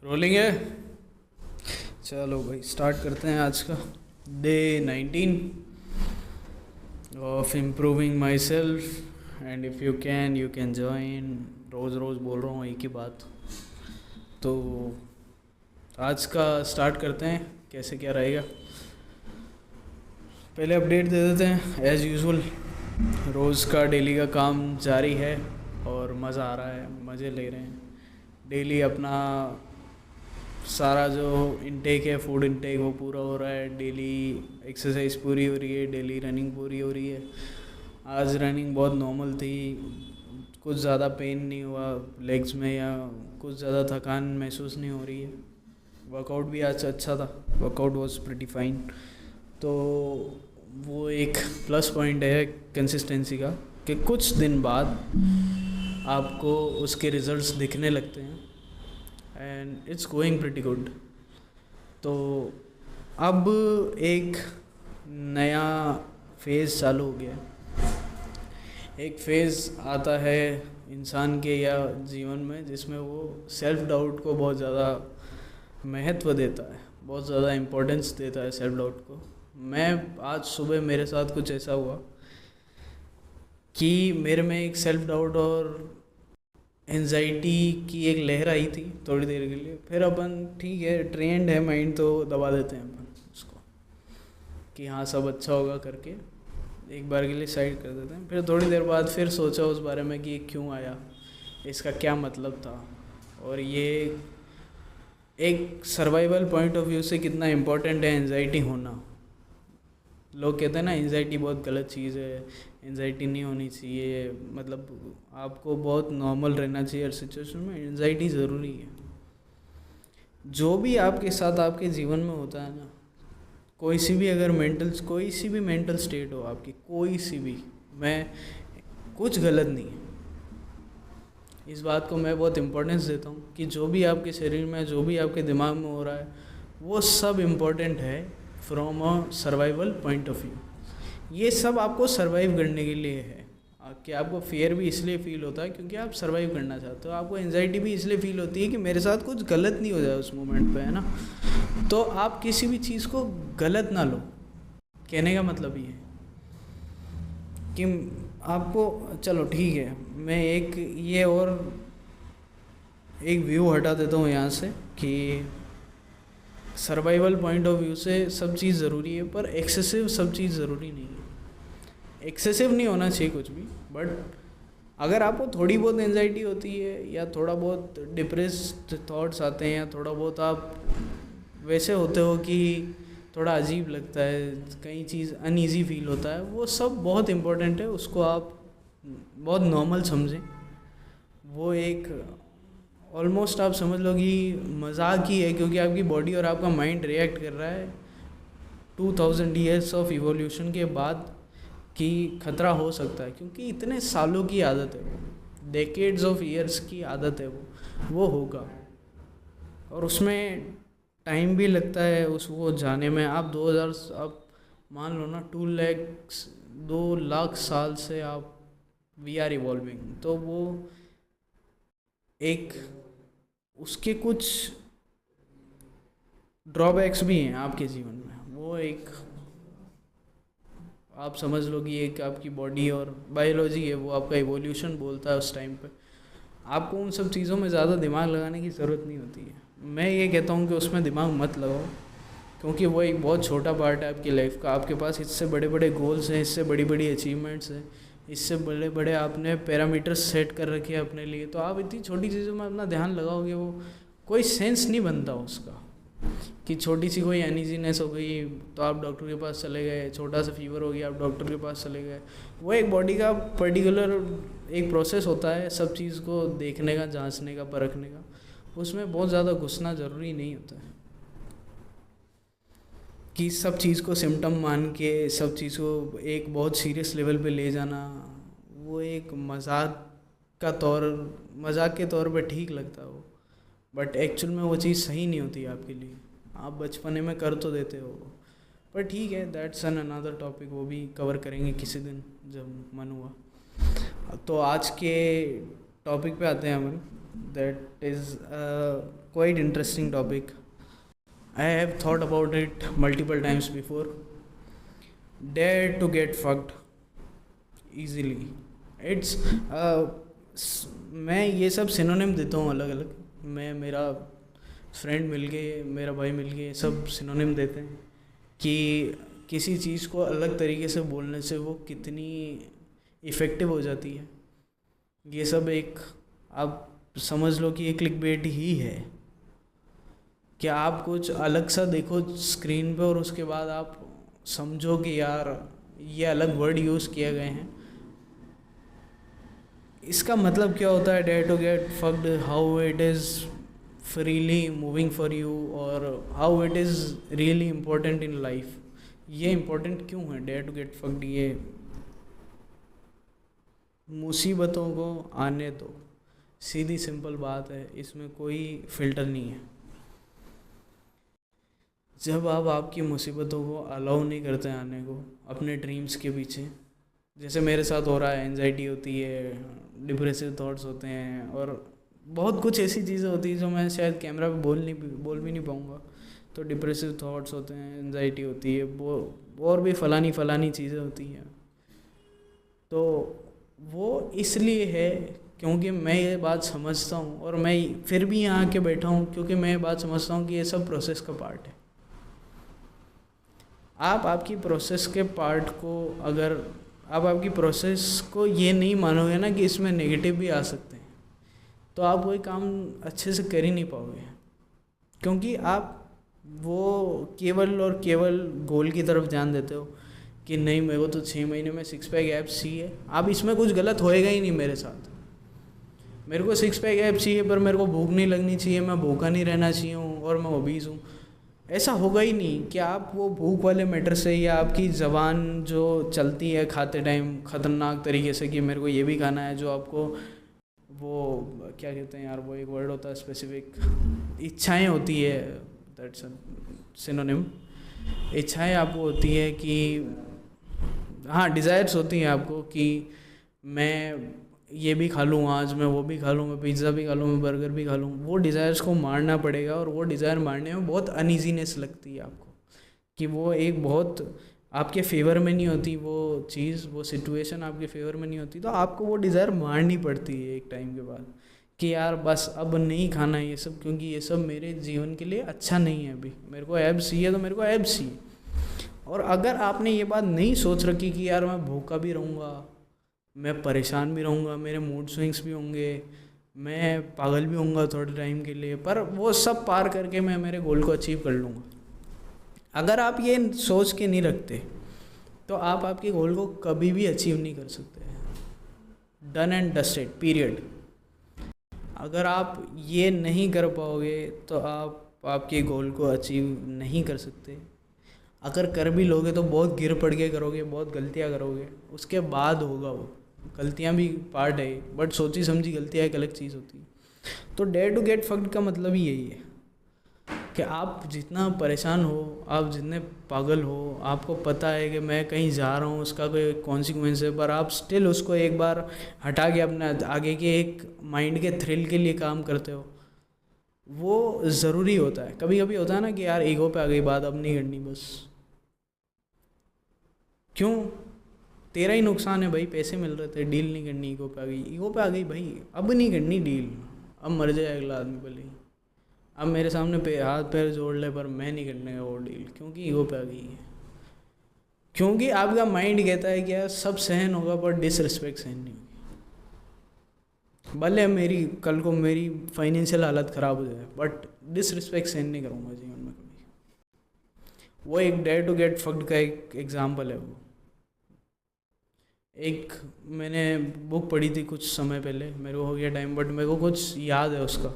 Rolling है। चलो भाई स्टार्ट करते हैं आज का day 19 of improving myself and if you can join. रोज़ रोज़ बोल रहा हूँ एक ही बात। तो आज का स्टार्ट करते हैं, कैसे क्या रहेगा। पहले अपडेट दे देते हैं एज़ यूजुअल। रोज़ का डेली का काम जारी है और मज़ा आ रहा है, मज़े ले रहे हैं। डेली अपना सारा जो इनटेक है, फूड इनटेक, वो पूरा हो रहा है। डेली एक्सरसाइज पूरी हो रही है, डेली रनिंग पूरी हो रही है। आज रनिंग बहुत नॉर्मल थी, कुछ ज़्यादा पेन नहीं हुआ लेग्स में या कुछ ज़्यादा थकान महसूस नहीं हो रही है। वर्कआउट भी आज अच्छा था, वर्कआउट वाज प्रीटी फाइन। तो वो एक प्लस पॉइंट है कंसिस्टेंसी का कि कुछ दिन बाद आपको उसके रिजल्ट्स दिखने लगते हैं and it's going pretty good. तो अब एक नया फेज़ चालू हो गया है। एक फेज़ आता है इंसान के या जीवन में जिसमें वो सेल्फ डाउट को बहुत ज़्यादा महत्व देता है, बहुत ज़्यादा इम्पोर्टेंस देता है सेल्फ डाउट को। मैं आज सुबह मेरे साथ कुछ ऐसा हुआ कि मेरे में एक सेल्फ डाउट और एंजाइटी की एक लहर आई थी थोड़ी देर के लिए। फिर अपन ठीक है, ट्रेंड है माइंड, तो दबा देते हैं अपन उसको कि हाँ सब अच्छा होगा करके एक बार के लिए साइड कर देते हैं। फिर थोड़ी देर बाद फिर सोचा उस बारे में कि क्यों आया, इसका क्या मतलब था, और ये एक सर्वाइवल पॉइंट ऑफ व्यू से कितना इम्पोर्टेंट है एंजाइटी होना। लोग कहते हैं ना एंजाइटी बहुत गलत चीज़ है, एंजाइटी नहीं होनी चाहिए, मतलब आपको बहुत नॉर्मल रहना चाहिए हर सिचुएशन में। एंजाइटी ज़रूरी है। जो भी आपके साथ आपके जीवन में होता है ना, कोई सी भी मेंटल स्टेट हो आपकी, कोई सी भी, मैं कुछ गलत नहीं है। इस बात को मैं बहुत इम्पोर्टेंस देता हूँ कि जो भी आपके शरीर में, जो भी आपके दिमाग में हो रहा है, वो सब इम्पोर्टेंट है from a survival point of view. ये सब आपको सर्वाइव करने के लिए है। कि आपको फियर भी इसलिए फील होता है क्योंकि आप सर्वाइव करना चाहते हो। आपको एंजाइटी भी इसलिए फील होती है कि मेरे साथ कुछ गलत नहीं हो जाए उस मोमेंट पे, है ना। तो आप किसी भी चीज़ को गलत ना लो। कहने का मतलब ये है कि आपको, चलो ठीक है, मैं एक व्यू हटा देता हूँ यहाँ से कि सर्वाइवल पॉइंट ऑफ व्यू से सब चीज़ ज़रूरी है, पर एक्सेसिव सब चीज़ ज़रूरी नहीं है। एक्सेसिव नहीं होना चाहिए कुछ भी, बट अगर आपको थोड़ी बहुत एंजाइटी होती है या थोड़ा बहुत डिप्रेस्ड थॉट्स आते हैं या थोड़ा बहुत आप वैसे होते हो कि थोड़ा अजीब लगता है, कई चीज़ अनईज़ी फील होता है, वो सब बहुत इम्पोर्टेंट है। उसको आप बहुत नॉर्मल समझें। वो एक ऑलमोस्ट आप समझ लो कि मजाक ही है, क्योंकि आपकी बॉडी और आपका माइंड रिएक्ट कर रहा है 2000 ईयर्स ऑफ इवोल्यूशन के बाद कि खतरा हो सकता है, क्योंकि इतने सालों की आदत है, वो डेकेड्स ऑफ ईयर्स की आदत है, वो होगा। और उसमें टाइम भी लगता है उसको जाने में। आप 2000, आप मान लो ना 2 लाख साल से आप वी आर इवॉल्विंग, तो वो एक उसके कुछ ड्रॉबैक्स भी हैं आपके जीवन में। वो एक आप समझ लो कि एक आपकी बॉडी और बायोलॉजी है, वो आपका इवोल्यूशन बोलता है उस टाइम पे। आपको उन सब चीज़ों में ज़्यादा दिमाग लगाने की ज़रूरत नहीं होती है। मैं ये कहता हूँ कि उसमें दिमाग मत लगाओ, क्योंकि वो एक बहुत छोटा पार्ट है आपकी लाइफ का। आपके पास इससे बड़े बड़े गोल्स हैं, इससे बड़ी बड़ी अचीवमेंट्स हैं, इससे बड़े बड़े आपने पैरामीटर्स सेट कर रखे हैं अपने लिए। तो आप इतनी छोटी चीज़ों में अपना ध्यान लगाओगे, वो कोई सेंस नहीं बनता उसका। कि छोटी सी कोई अनइजीनेस हो गई तो आप डॉक्टर के पास चले गए, छोटा सा फीवर हो गया आप डॉक्टर के पास चले गए। वो एक बॉडी का पर्टिकुलर एक प्रोसेस होता है सब चीज़ को देखने का, जांचने का, परखने का। उसमें बहुत ज़्यादा घुसना ज़रूरी नहीं होता है कि सब चीज़ को सिम्टम मान के सब चीज़ को एक बहुत सीरियस लेवल पे ले जाना। वो एक मजाक के तौर पे ठीक लगता है वो, बट एक्चुअल में वो चीज़ सही नहीं होती आपके लिए। आप बचपने में कर तो देते हो, पर ठीक है, दैट्स एन अनदर टॉपिक, वो भी कवर करेंगे किसी दिन जब मन हुआ। तो आज के टॉपिक पे आते हैं हम। that is a quite interesting topic. I have thought about it multiple times before. Dare to get fucked easily. It's मैं ये सब सिनोनिम देता हूँ अलग अलग. मैं मेरा फ्रेंड मिल के, मेरा भाई मिल के सब सिनोनिम देते हैं कि किसी चीज़ को अलग तरीके से बोलने से वो कितनी इफ़ेक्टिव हो जाती है. ये सब एक, आप समझ लो कि एक क्लिकबेट ही है कि आप कुछ अलग सा देखो स्क्रीन पे और उसके बाद आप समझो कि यार ये अलग वर्ड यूज़ किए गए हैं. इसका मतलब क्या होता है dare to get fucked, how it is freely moving for you और how it is really important in life. ये इम्पोर्टेंट क्यों है डेयर टू गेट फक्ड? ये मुसीबतों को आने दो, सीधी सिंपल बात है, इसमें कोई फ़िल्टर नहीं है. जब आप आपकी मुसीबतों को अलाउ नहीं करते आने को अपने ड्रीम्स के पीछे, जैसे मेरे साथ हो रहा है, एंजाइटी होती है, डिप्रेसिव थॉट्स होते हैं और बहुत कुछ ऐसी चीज़ें होती हैं जो मैं शायद कैमरा पे बोल भी नहीं पाऊँगा. तो डिप्रेसिव थॉट्स होते हैं, एंजाइटी होती है, वो और भी फलानी चीज़ें होती हैं. तो वो इसलिए है क्योंकि मैं ये बात समझता हूँ और मैं फिर भी यहाँ आके बैठा हूँ क्योंकि मैं ये बात समझता हूँ कि ये सब प्रोसेस का पार्ट है. आप आपकी प्रोसेस के पार्ट को, अगर आप आपकी प्रोसेस को ये नहीं मानोगे ना कि इसमें नेगेटिव भी आ सकते हैं, तो आप वही काम अच्छे से कर ही नहीं पाओगे. क्योंकि आप वो केवल और केवल गोल की तरफ ध्यान देते हो कि नहीं मेरे को तो 6 महीने में 6 पैक एब्स चाहिए. अब इसमें कुछ गलत होएगा ही नहीं मेरे साथ. मेरे को 6 पैक एब्स चाहिए पर मेरे को भूख नहीं लगनी चाहिए, मैं भूखा नहीं रहना चाहिए हूँ और मैं ओबीज हूँ. ऐसा होगा ही नहीं कि आप वो भूख वाले मैटर से या आपकी ज़बान जो चलती है खाते टाइम ख़तरनाक तरीके से कि मेरे को ये भी खाना है, जो आपको वो क्या कहते हैं यार, वो एक वर्ड होता है स्पेसिफिक, इच्छाएं होती है, दैट्स सिनोनिम. इच्छाएं आपको होती है कि हाँ, डिज़ायर्स होती हैं आपको कि मैं ये भी खा लूँ आज, मैं वो भी खा लूँ, मैं पिज़्ज़ा भी खा लूँ, मैं बर्गर भी खा लूँ. वो डिज़ायर्स को मारना पड़ेगा और वो डिज़ायर मारने में बहुत अनईजीनेस लगती है आपको, कि वो एक बहुत आपके फेवर में नहीं होती वो चीज़, वो सिचुएशन आपके फेवर में नहीं होती. तो आपको वो डिज़ायर मारनी पड़ती है एक टाइम के बाद कि यार बस अब नहीं खाना है ये सब, क्योंकि ये सब मेरे जीवन के लिए अच्छा नहीं है. अभी मेरे को एब्स चाहिए तो मेरे को एब्स चाहिए. और अगर आपने ये बात नहीं सोच रखी कि यार मैं भूखा भी रहूँगा, मैं परेशान भी रहूँगा, मेरे मूड स्विंग्स भी होंगे, मैं पागल भी होऊंगा थोड़े टाइम के लिए, पर वो सब पार करके मैं मेरे गोल को अचीव कर लूँगा. अगर आप ये सोच के नहीं रखते तो आप आपके गोल को कभी भी अचीव नहीं कर सकते. Done and dusted, period. अगर आप ये नहीं कर पाओगे तो आप आपके गोल को अचीव नहीं कर सकते. अगर कर भी लोगे तो बहुत गिर पड़ के करोगे, बहुत गलतियाँ करोगे, उसके बाद होगा वो. गलतियाँ भी पार्ट है, बट सोची समझी गलतियाँ एक अलग चीज़ होती है. तो डेयर टू गेट फक्ड का मतलब ही यही है कि आप जितना परेशान हो, आप जितने पागल हो, आपको पता है कि मैं कहीं जा रहा हूँ, उसका कोई कॉन्सिक्वेंस है, पर आप स्टिल उसको एक बार हटा के अपने आगे के एक माइंड के थ्रिल के लिए काम करते हो. वो ज़रूरी होता है. कभी कभी होता है ना कि यार ईगो पे आ गई बात, अब नहीं करनी बस. क्यों? तेरा ही नुकसान है भाई, पैसे मिल रहे थे, डील नहीं करनी, ईगो पे आ गई. ईगो पे आ गई भाई, अब नहीं करनी डील, अब मर जाए अगला आदमी भले ही. अब मेरे सामने हाथ पैर जोड़ ले पर मैं नहीं करने का वो डील, क्योंकि ईगो पे आ गई है. क्योंकि आपका माइंड कहता है कि यार सब सहन होगा पर डिसरिस्पेक्ट सहन नहीं होगी. भले मेरी कल को मेरी फाइनेंशियल हालत ख़राब हो जाए, बट डिसरिस्पेक्ट सहन नहीं करूँगा जीवन में कभी. वो एक डेयर टू गेट फक्ड का एक एग्जाम्पल है. वो एक मैंने बुक पढ़ी थी कुछ समय पहले, मेरे को हो गया टाइम, बट मेरे को कुछ याद है उसका.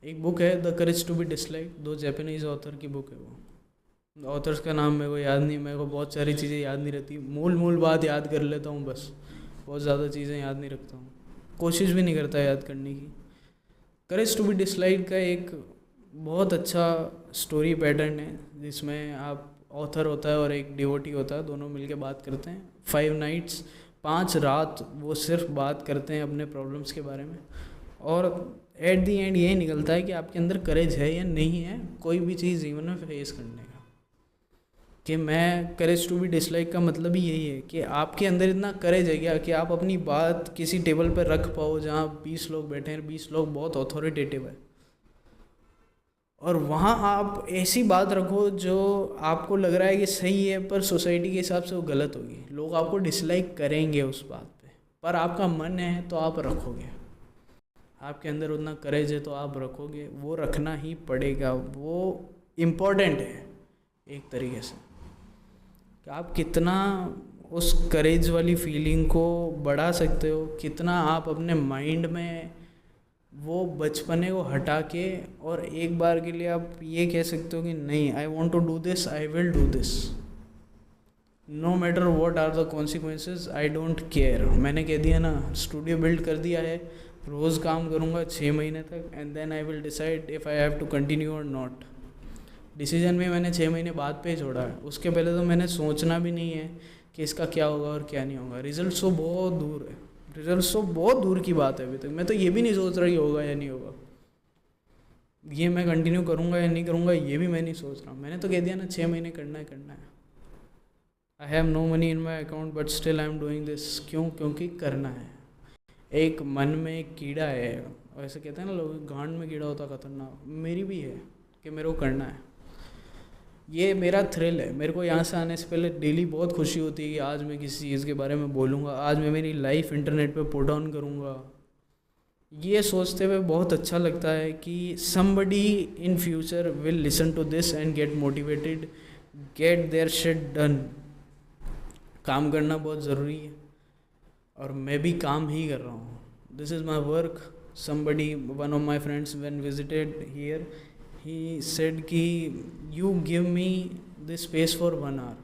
एक बुक है the courage to be disliked, 2 Japanese author की बुक है. वो ऑथर्स का नाम मेरे को याद नहीं, मेरे को बहुत सारी चीज़ें याद नहीं रहती. मूल बात याद कर लेता हूँ बस, बहुत ज़्यादा चीज़ें याद नहीं रखता हूँ, कोशिश भी नहीं करता याद करने की. करेज टू बी डिसलाइक्ड का एक बहुत अच्छा स्टोरी पैटर्न है जिसमें आप ऑथर होता है और एक डिवोटी होता है, दोनों मिलके बात करते हैं. 5 नाइट्स 5 रात वो सिर्फ बात करते हैं अपने प्रॉब्लम्स के बारे में. और एट दी एंड यही निकलता है कि आपके अंदर करेज है या नहीं है कोई भी चीज़ जीवन में फेस करने का। कि मैं करेज टू बी डिसलाइक का मतलब ही यही है कि आपके अंदर इतना करेज है क्या कि आप अपनी बात किसी टेबल पर रख पाओ जहाँ 20 लोग बैठे हैं, 20 लोग बहुत अथॉरिटेटिव है, और वहाँ आप ऐसी बात रखो जो आपको लग रहा है कि सही है पर सोसाइटी के हिसाब से वो गलत होगी। लोग आपको डिसलाइक करेंगे उस बात पे, पर आपका मन है तो आप रखोगे। आपके अंदर उतना करेज है तो आप रखोगे, वो रखना ही पड़ेगा। वो इम्पोर्टेंट है एक तरीके से कि आप कितना उस करेज वाली फीलिंग को बढ़ा सकते हो, कितना आप अपने माइंड में वो बचपने को हटा के और एक बार के लिए आप ये कह सकते हो कि नहीं, I want to do this, I will do this, no matter what are the consequences, I don't care. मैंने कह दिया ना, स्टूडियो बिल्ड कर दिया है, रोज़ काम करूँगा 6 महीने तक, and then I will decide if I have to continue और नॉट। डिसीजन भी मैंने 6 महीने बाद पे ही छोड़ा है, उसके पहले तो मैंने सोचना भी नहीं है कि इसका क्या होगा और क्या नहीं होगा। रिजल्ट तो बहुत दूर है, रिजल्ट तो बहुत दूर की बात है। अभी तक मैं तो ये भी नहीं सोच रहा कि होगा या नहीं होगा, ये मैं कंटिन्यू करूँगा या नहीं करूँगा ये भी मैं नहीं सोच रहा। मैंने तो कह दिया ना 6 महीने करना है करना है। I have no money in my account but still I am doing this. क्यों? क्योंकि करना है। एक मन में एक कीड़ा है, ऐसे कहते हैं ना लोग, गांड में कीड़ा होता खतरनाक, मेरी भी है कि मेरे को करना है। ये मेरा थ्रिल है। मेरे को यहाँ से आने से पहले डेली बहुत खुशी होती है कि आज मैं किसी चीज़ के बारे में बोलूँगा, आज मैं मेरी लाइफ इंटरनेट पे पुट ऑन करूँगा। ये सोचते हुए बहुत अच्छा लगता है कि somebody in future will listen to this and get motivated, get their shit done। काम करना बहुत ज़रूरी है और मैं भी काम ही कर रहा हूँ। This is my work। Somebody, one of my friends when visited here, he said कि you give me this space for 1 hour,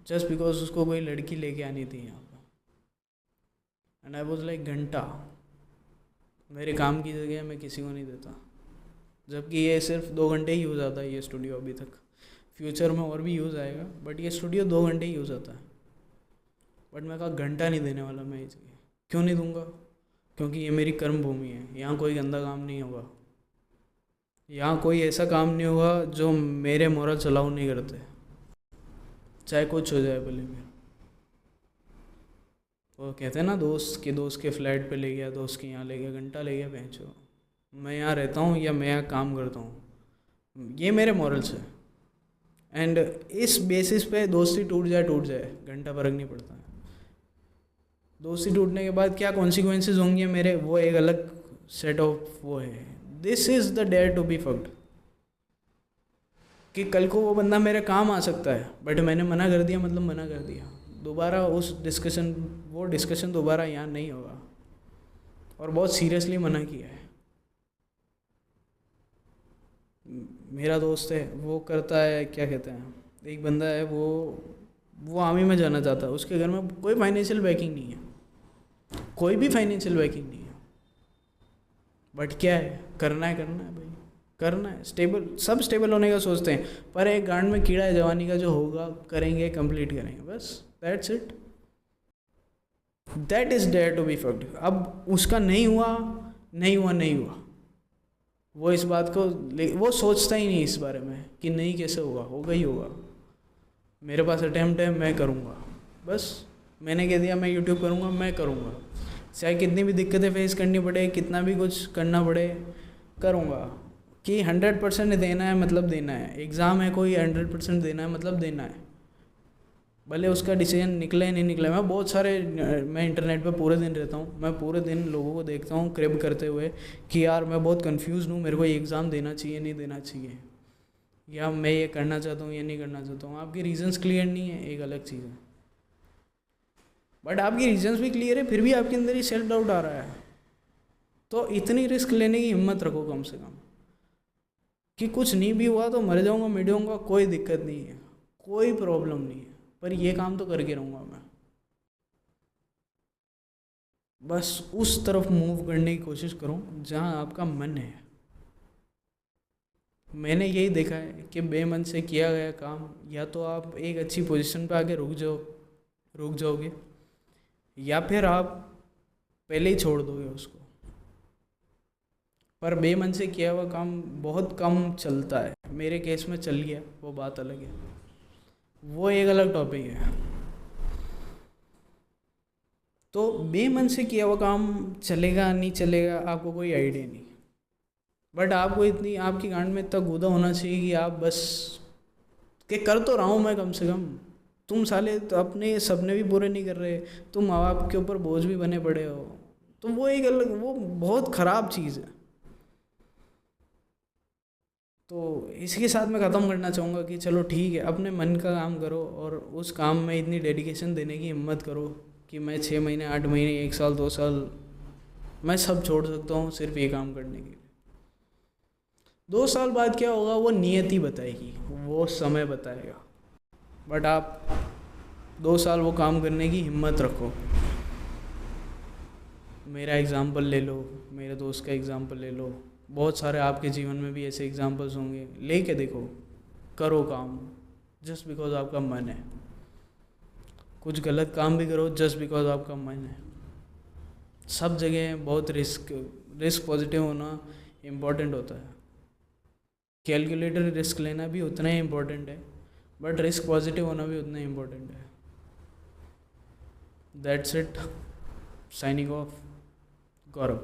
just because उसको कोई लड़की लेके आनी थी यहाँ पर, and I was like घंटा मेरे काम की जगह मैं किसी को नहीं देता, जबकि ये सिर्फ 2 घंटे ही यूज़ आता है ये स्टूडियो अभी तक। फ्यूचर में और भी यूज़ आएगा बट ये स्टूडियो 2 घंटे ही यूज़ आता है। बट मैं कहा घंटा नहीं देने वाला मैं इसकी। क्यों नहीं दूंगा? क्योंकि ये मेरी कर्म भूमि है, यहाँ कोई गंदा काम नहीं होगा, यहाँ कोई ऐसा काम नहीं होगा जो मेरे मोरल चलाऊ नहीं करते, चाहे कुछ हो जाए भले मेरा। वो कहते हैं ना, दोस्त के फ्लैट पे ले गया, दोस्त के यहाँ ले गया, घंटा ले गया, पहुँचो मैं यहाँ रहता हूँ या मैं यहाँ काम करता हूँ, ये मेरे मॉरल्स है। एंड इस बेसिस पे दोस्ती टूट जाए घंटा फर्क नहीं पड़ता है। दोस्ती टूटने के बाद क्या कॉन्सिक्वेंसेज होंगे मेरे, वो एक अलग सेट ऑफ वो है। This is the dare to be fucked कि कल को वो बंदा मेरे काम आ सकता है बट मैंने मना कर दिया, मतलब मना कर दिया। दोबारा वो डिस्कशन दोबारा यहाँ नहीं होगा, और बहुत सीरियसली मना किया है। मेरा दोस्त है, वो करता है, क्या कहते हैं, एक बंदा है वो आर्मी में जाना चाहता है, उसके घर में कोई फाइनेंशियल बैकिंग नहीं है, कोई भी फाइनेंशियल बैकिंग नहीं है, बट क्या है, करना है भाई, करना है। सब स्टेबल होने का सोचते हैं, पर एक गांड में कीड़ा है जवानी का, जो होगा करेंगे, कंप्लीट करेंगे, बस that's it. That is dare to be fucked. अब उसका नहीं हुआ, वो इस बात को वो सोचता ही नहीं इस बारे में कि नहीं कैसे होगा ही होगा। मेरे पास अटेम्प्ट है, मैं करूँगा, बस मैंने कह दिया मैं यूट्यूब करूँगा, मैं करूँगा, चाहे कितनी भी दिक्कतें फेस करनी पड़े, कितना भी कुछ करना पड़े, करूँगा। कि 100% देना है मतलब देना है, एग्ज़ाम है कोई, 100% देना है मतलब देना है, भले उसका डिसीजन निकले नहीं निकले। मैं इंटरनेट पे पूरे दिन रहता हूँ, मैं पूरे दिन लोगों को देखता हूँ क्रिब करते हुए कि यार मैं बहुत कंफ्यूज हूँ, मेरे को ये एग्ज़ाम देना चाहिए नहीं देना चाहिए, या मैं ये करना चाहता हूँ ये नहीं करना चाहता हूँ। आपके रीजंस क्लियर नहीं है, एक अलग चीज़ है, बट आपके रीजंस भी क्लियर है, फिर भी आपके अंदर ही सेल्फ डाउट आ रहा है। तो इतनी रिस्क लेने की हिम्मत रखो कम से कम, कि कुछ नहीं भी हुआ तो मर जाऊँगा मिट जाऊँगा, कोई दिक्कत नहीं है, कोई प्रॉब्लम नहीं है, पर ये काम तो करके रहूँगा मैं। बस उस तरफ मूव करने की कोशिश करो जहाँ आपका मन है। मैंने यही देखा है कि बेमन से किया गया काम, या तो आप एक अच्छी पोजीशन पे आके रुक जाओगे, या फिर आप पहले ही छोड़ दोगे उसको। पर बेमन से किया हुआ काम बहुत कम चलता है। मेरे केस में चल गया, वो बात अलग है, वो एक अलग टॉपिक है। तो बेमन से किया हुआ काम चलेगा नहीं चलेगा आपको कोई आइडिया नहीं, बट आपको इतनी, आपकी गांड में इतना गूदा होना चाहिए कि आप बस कि कर तो रहा हूँ मैं कम से कम। तुम साले तो अपने सपने भी पूरे नहीं कर रहे, तुम माँ बाप के ऊपर बोझ भी बने पड़े हो, तो वो एक अलग, वो बहुत ख़राब चीज़ है। तो इसके साथ मैं ख़त्म करना चाहूँगा कि चलो ठीक है, अपने मन का काम करो और उस काम में इतनी डेडिकेशन देने की हिम्मत करो कि मैं 6 महीने 8 महीने 1 साल 2 साल मैं सब छोड़ सकता हूँ सिर्फ ये काम करने के लिए। 2 साल बाद क्या होगा वो नियति बताएगी, वो समय बताएगा, बट आप 2 साल वो काम करने की हिम्मत रखो। मेरा एग्ज़ाम्पल ले लो, मेरे दोस्त का एग्ज़ाम्पल ले लो, बहुत सारे आपके जीवन में भी ऐसे एग्ज़ाम्पल्स होंगे, लेके देखो, करो काम जस्ट बिकॉज आपका मन है। कुछ गलत काम भी करो जस्ट बिकॉज आपका मन है। सब जगह बहुत रिस्क पॉजिटिव होना इम्पॉर्टेंट होता है। कैलकुलेटर रिस्क लेना भी उतना ही इम्पोर्टेंट है, बट रिस्क पॉजिटिव होना भी उतना ही इम्पोर्टेंट है। That's it, signing off, Gaurav.